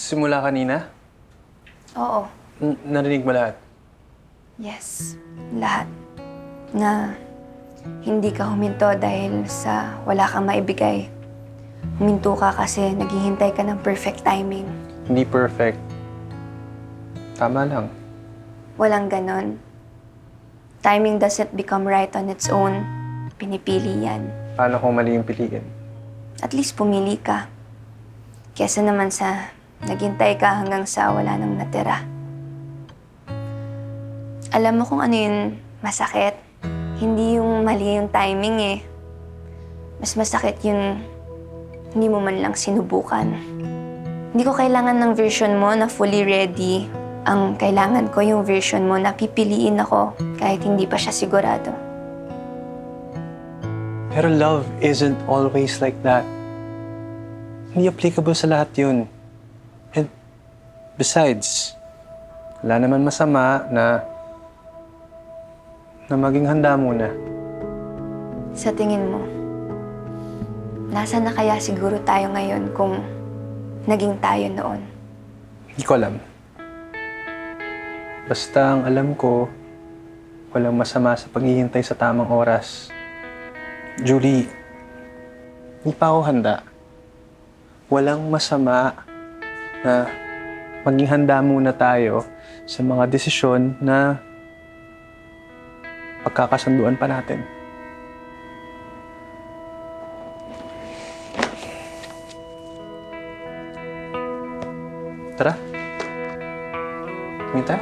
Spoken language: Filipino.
simula kanina? Oo. Narinig mo lahat? Yes. Lahat. Na hindi ka huminto dahil sa wala kang maibigay. Huminto ka kasi naghihintay ka ng perfect timing. Hindi perfect. Tama lang. Walang ganon. Timing doesn't become right on its own. Pinipili yan. Paano kung mali yung piliin? At least pumili ka. Kesa naman sa naghintay ka hanggang sa wala nang natira. Alam mo kung ano yung masakit? Hindi yung mali yung timing eh. Mas masakit yung hindi mo man lang sinubukan. Hindi ko kailangan ng version mo na fully ready. Ang kailangan ko yung version mo na pipiliin ako kahit hindi pa siya sigurado. Pero love isn't always like that. Hindi applicable sa lahat yun. And besides, wala naman masama na maging handa muna. Sa tingin mo, nasaan na kaya siguro tayo ngayon kung naging tayo noon? Hindi ko alam. Basta ang alam ko, walang masama sa paghihintay sa tamang oras. Julie, hindi pa ako handa. Walang masama na maging handa muna tayo sa mga desisyon na pagkakasunduan pa natin. Tara. Tumita.